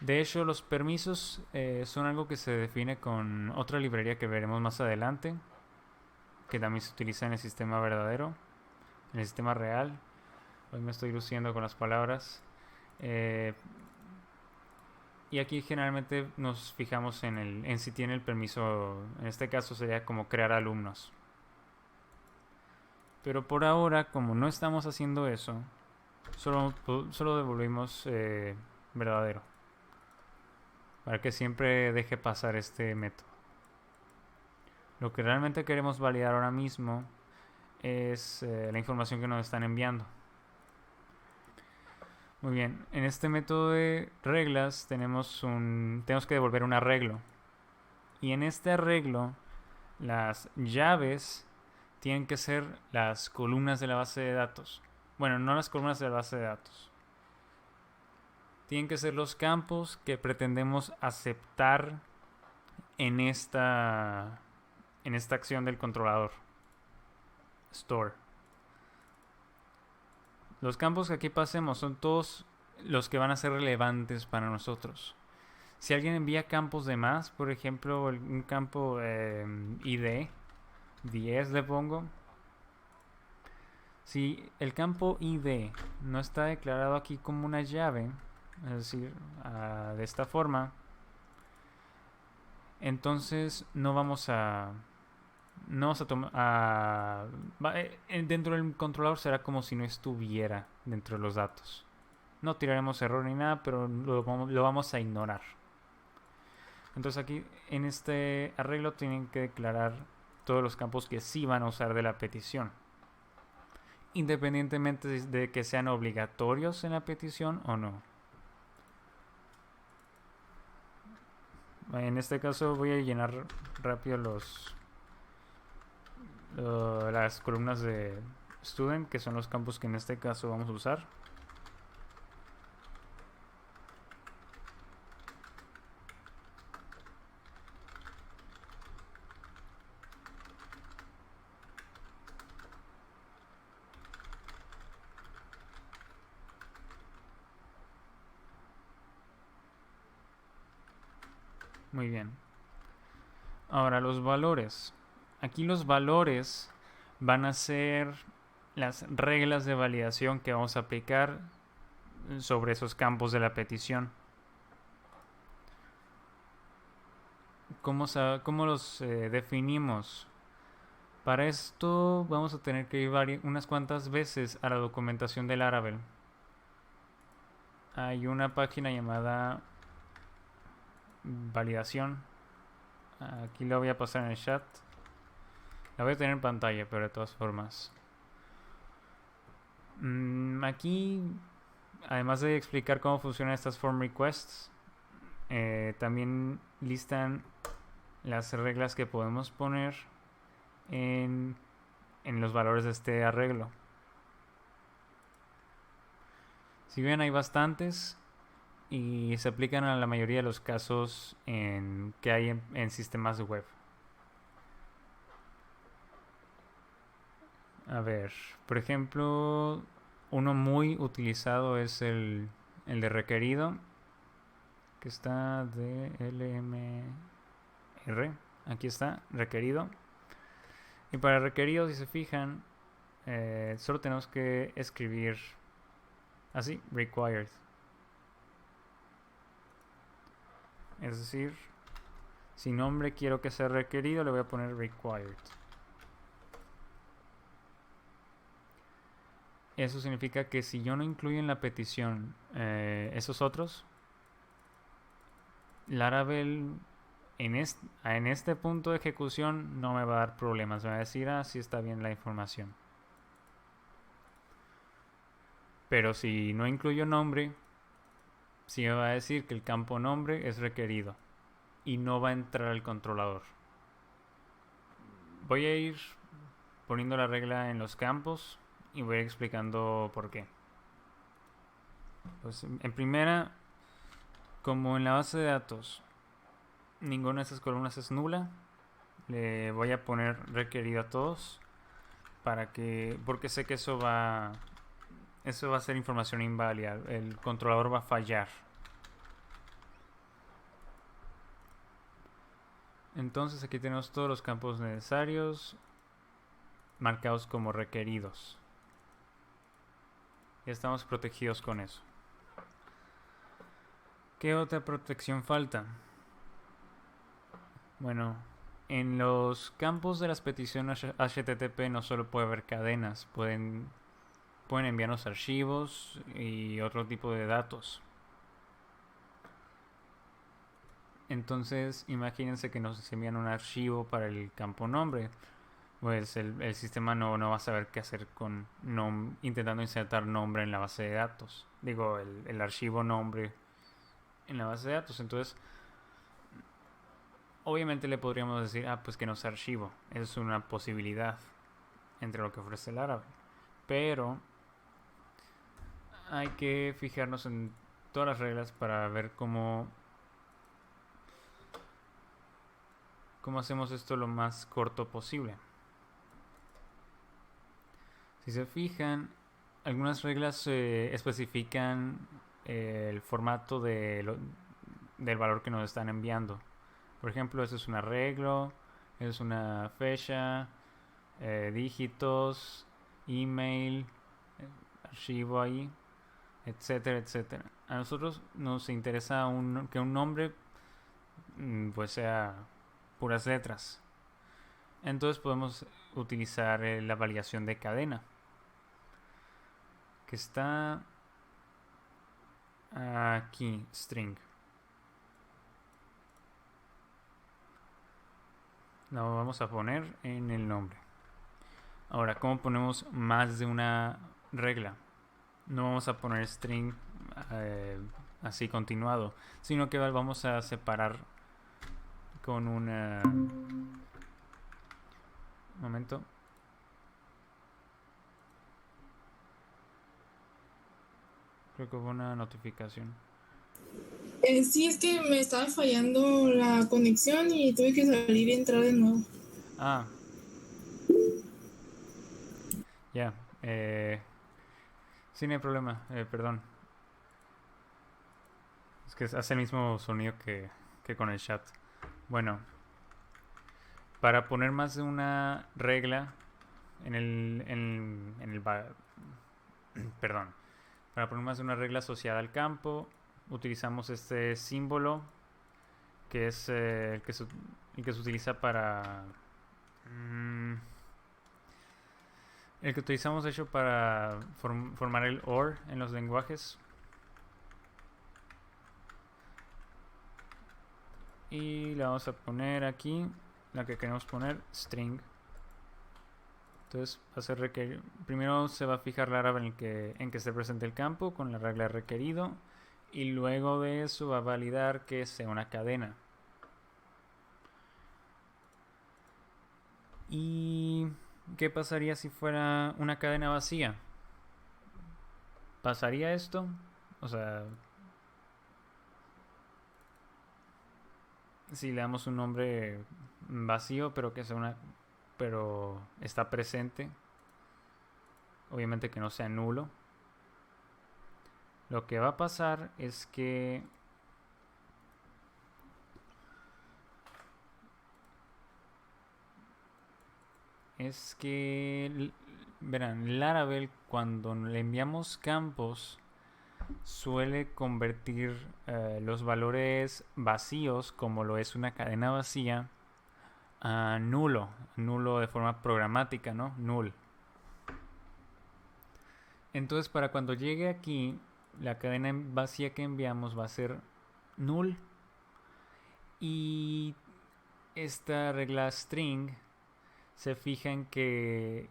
De hecho, los permisos son algo que se define con otra librería que veremos más adelante, que también se utiliza en el sistema verdadero, en el sistema real. Hoy me estoy luciendo con las palabras. Eh, y aquí generalmente nos fijamos en si tiene el permiso, en este caso sería como crear alumnos. Pero por ahora, como no estamos haciendo eso, solo devolvimos verdadero, para que siempre deje pasar este método. Lo que realmente queremos validar ahora mismo es la información que nos están enviando. Muy bien, en este método de reglas tenemos que devolver un arreglo. Y en este arreglo, las llaves tienen que ser las columnas de la base de datos. Bueno, no las columnas de la base de datos. Tienen que ser los campos que pretendemos aceptar en esta acción del controlador. Store. Los campos que aquí pasemos son todos los que van a ser relevantes para nosotros. Si alguien envía campos de más, por ejemplo, un campo ID, 10 le pongo. Si el campo ID no está declarado aquí como una llave, es decir, de esta forma, entonces no vamos a tomar dentro del controlador será como si no estuviera dentro de los datos. No tiraremos error ni nada, pero lo vamos a ignorar. Entonces aquí en este arreglo tienen que declarar todos los campos que sí van a usar de la petición, independientemente de que sean obligatorios en la petición o no. En este caso voy a llenar rápido las columnas de student, que son los campos que en este caso vamos a usar. Muy bien. Ahora los valores. Aquí los valores van a ser las reglas de validación que vamos a aplicar sobre esos campos de la petición. ¿Cómo los definimos? Para esto vamos a tener que ir unas cuantas veces a la documentación del Laravel. Hay una página llamada validación. Aquí la voy a pasar en el chat. La voy a tener en pantalla, pero de todas formas. Aquí, además de explicar cómo funcionan estas form requests, también listan las reglas que podemos poner en los valores de este arreglo. Si bien hay bastantes y se aplican a la mayoría de los casos que hay en sistemas web. A ver, por ejemplo, uno muy utilizado es el de requerido, que está de LMR. Aquí está, requerido. Y para requerido, si se fijan, solo tenemos que escribir así, required. Es decir, si nombre quiero que sea requerido, le voy a poner required. Eso significa que si yo no incluyo en la petición esos otros, Laravel en este punto de ejecución no me va a dar problemas. Me va a decir, sí está bien la información. Pero si no incluyo nombre, sí me va a decir que el campo nombre es requerido y no va a entrar al controlador. Voy a ir poniendo la regla en los campos y voy a ir explicando por qué. Pues en primera, como en la base de datos ninguna de esas columnas es nula, le voy a poner requerido a todos porque sé que eso va a ser información inválida, el controlador va a fallar. Entonces aquí tenemos todos los campos necesarios marcados como requeridos. Ya estamos protegidos con eso. ¿Qué otra protección falta? Bueno, en los campos de las peticiones HTTP no solo puede haber cadenas, pueden enviarnos archivos y otro tipo de datos. Entonces, imagínense que nos envían un archivo para el campo nombre. Pues el sistema no va a saber qué hacer con intentando insertar nombre en la base de datos. Digo, el archivo nombre en la base de datos. Entonces, obviamente le podríamos decir, pues que no sea archivo. Es una posibilidad entre lo que ofrece el Laravel. Pero hay que fijarnos en todas las reglas para ver cómo hacemos esto lo más corto posible. Si se fijan, algunas reglas especifican el formato del valor que nos están enviando. Por ejemplo, eso es un arreglo, es una fecha, dígitos, email, archivo ahí, etcétera, etcétera. A nosotros nos interesa que un nombre pues sea puras letras. Entonces podemos utilizar la validación de cadena, que está aquí, string. Lo vamos a poner en el nombre. Ahora, ¿cómo ponemos más de una regla? No vamos a poner string así continuado, sino que vamos a separar con una... Un momento. Creo que hubo una notificación. Sí, es que me estaba fallando la conexión y tuve que salir y entrar de nuevo. Ya. Sí, no hay problema. Perdón. Es que hace el mismo sonido que con el chat. Bueno. Para poner más de una regla en el perdón. Para poner más de una regla asociada al campo, utilizamos este símbolo que es el que se utiliza para el que utilizamos de hecho para formar el OR en los lenguajes. Y le vamos a poner aquí la que queremos poner, string. Entonces va a ser primero se va a fijar la Laravel en que se presente el campo con la regla requerido, y luego de eso va a validar que sea una cadena. ¿Y qué pasaría si fuera una cadena vacía? ¿Pasaría esto? O sea, si le damos un nombre vacío pero que sea pero está presente, obviamente que no sea nulo, lo que va a pasar es que verán, Laravel cuando le enviamos campos suele convertir los valores vacíos, como lo es una cadena vacía, a nulo de forma programática, ¿no? Null. Entonces para cuando llegue aquí, la cadena vacía que enviamos va a ser null, y esta regla string se fija en que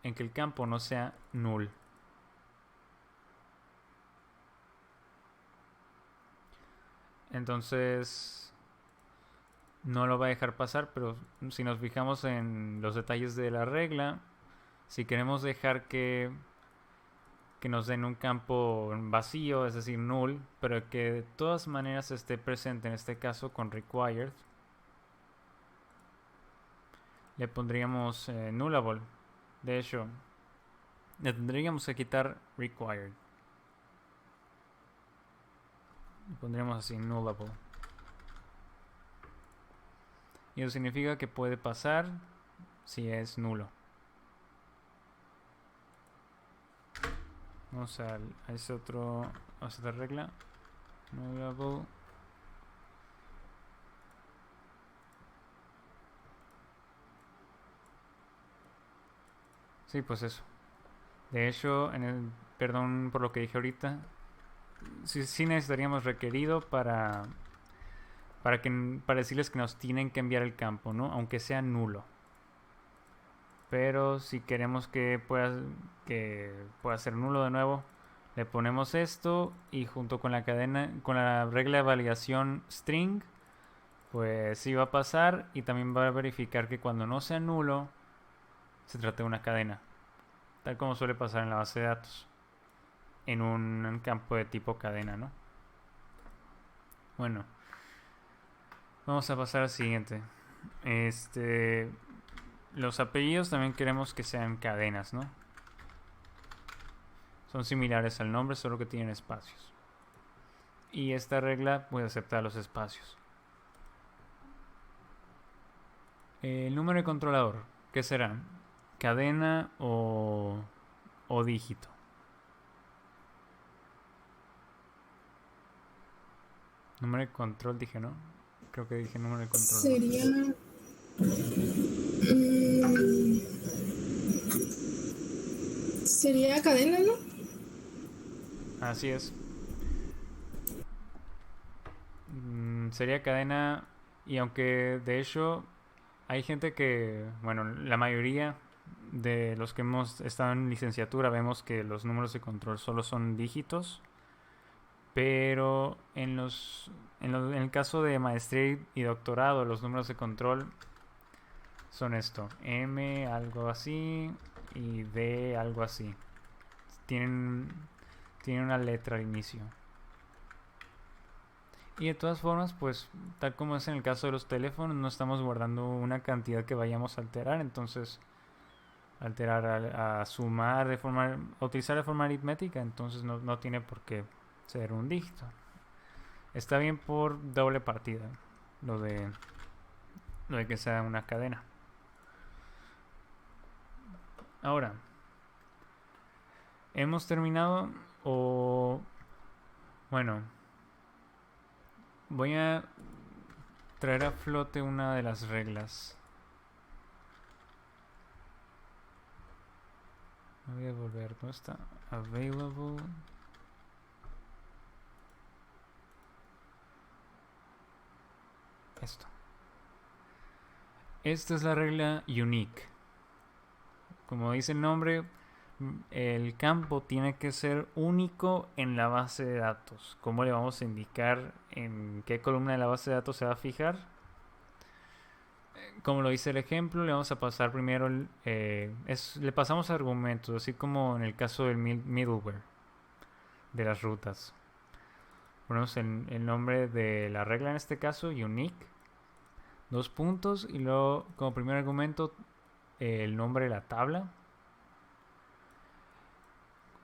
el campo no sea null. Entonces no lo va a dejar pasar, pero si nos fijamos en los detalles de la regla, si queremos dejar que nos den un campo vacío, es decir, null, pero que de todas maneras esté presente, en este caso con required, le pondríamos nullable. De hecho, le tendríamos que quitar required. Le pondríamos así nullable. y eso significa que puede pasar si es nulo. Vamos a esa otra regla. Nullable. Sí, pues eso. De hecho, perdón por lo que dije ahorita, sí necesitaríamos requerido para decirles que nos tienen que enviar el campo, ¿no? Aunque sea nulo. Pero si queremos que pueda ser nulo de nuevo, le ponemos esto y junto con la cadena, con la regla de validación string, pues sí va a pasar y también va a verificar que cuando no sea nulo se trata de una cadena, tal como suele pasar en la base de datos, en un campo de tipo cadena, ¿no? Bueno, vamos a pasar al siguiente. Los apellidos también queremos que sean cadenas, ¿no? Son similares al nombre, solo que tienen espacios. Y esta regla puede aceptar los espacios. El número de controlador, ¿qué será? ¿Cadena o dígito? Número de control dije, ¿no? Creo que dije número de control. Sería. Sería cadena, ¿no? Así es. Sería cadena. Y aunque de hecho hay gente que, bueno, la mayoría de los que hemos estado en licenciatura vemos que los números de control solo son dígitos. Pero en el caso de maestría y doctorado, los números de control son esto: M algo así y D algo así. Tienen una letra al inicio. Y de todas formas, pues tal como es en el caso de los teléfonos, no estamos guardando una cantidad que vayamos a alterar. Entonces, alterar a sumar a utilizar de forma aritmética, entonces no tiene por qué ser un dígito. Está bien por doble partida, lo de que sea una cadena. Ahora, hemos terminado bueno, voy a traer a flote una de las reglas. Voy a volver, ¿dónde está? Available. Esto. Esta es la regla unique. Como dice el nombre, el campo tiene que ser único en la base de datos. ¿Cómo le vamos a indicar en qué columna de la base de datos se va a fijar? Como lo dice el ejemplo, le vamos a pasar primero le pasamos argumentos, así como en el caso del middleware de las rutas. Ponemos el nombre de la regla, en este caso unique, 2 puntos, y luego como primer argumento el nombre de la tabla,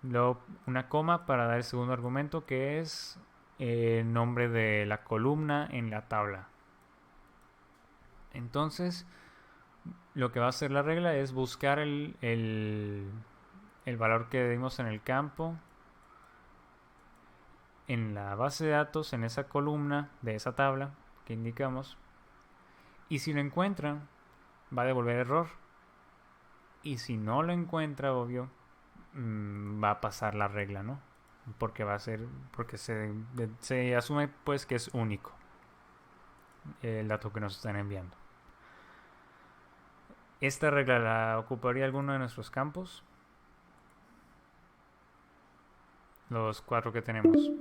luego una coma para dar el segundo argumento, que es el nombre de la columna en la tabla. Entonces, lo que va a hacer la regla es buscar el valor que dimos en el campo en la base de datos, en esa columna de esa tabla que indicamos, y si lo encuentra va a devolver error, y si no lo encuentra, obvio, va a pasar la regla, ¿no? Porque se asume pues que es único el dato que nos están enviando. Esta regla la ocuparía alguno de nuestros campos, los 4 que tenemos.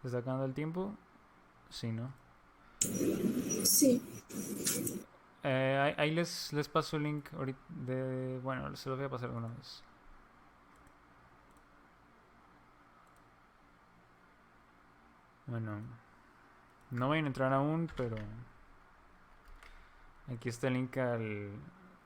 ¿Se está acabando el tiempo? Sí, ¿no? Sí. Ahí les paso el link ahorita bueno, se los voy a pasar una vez. Bueno, no voy a entrar aún, pero aquí está el link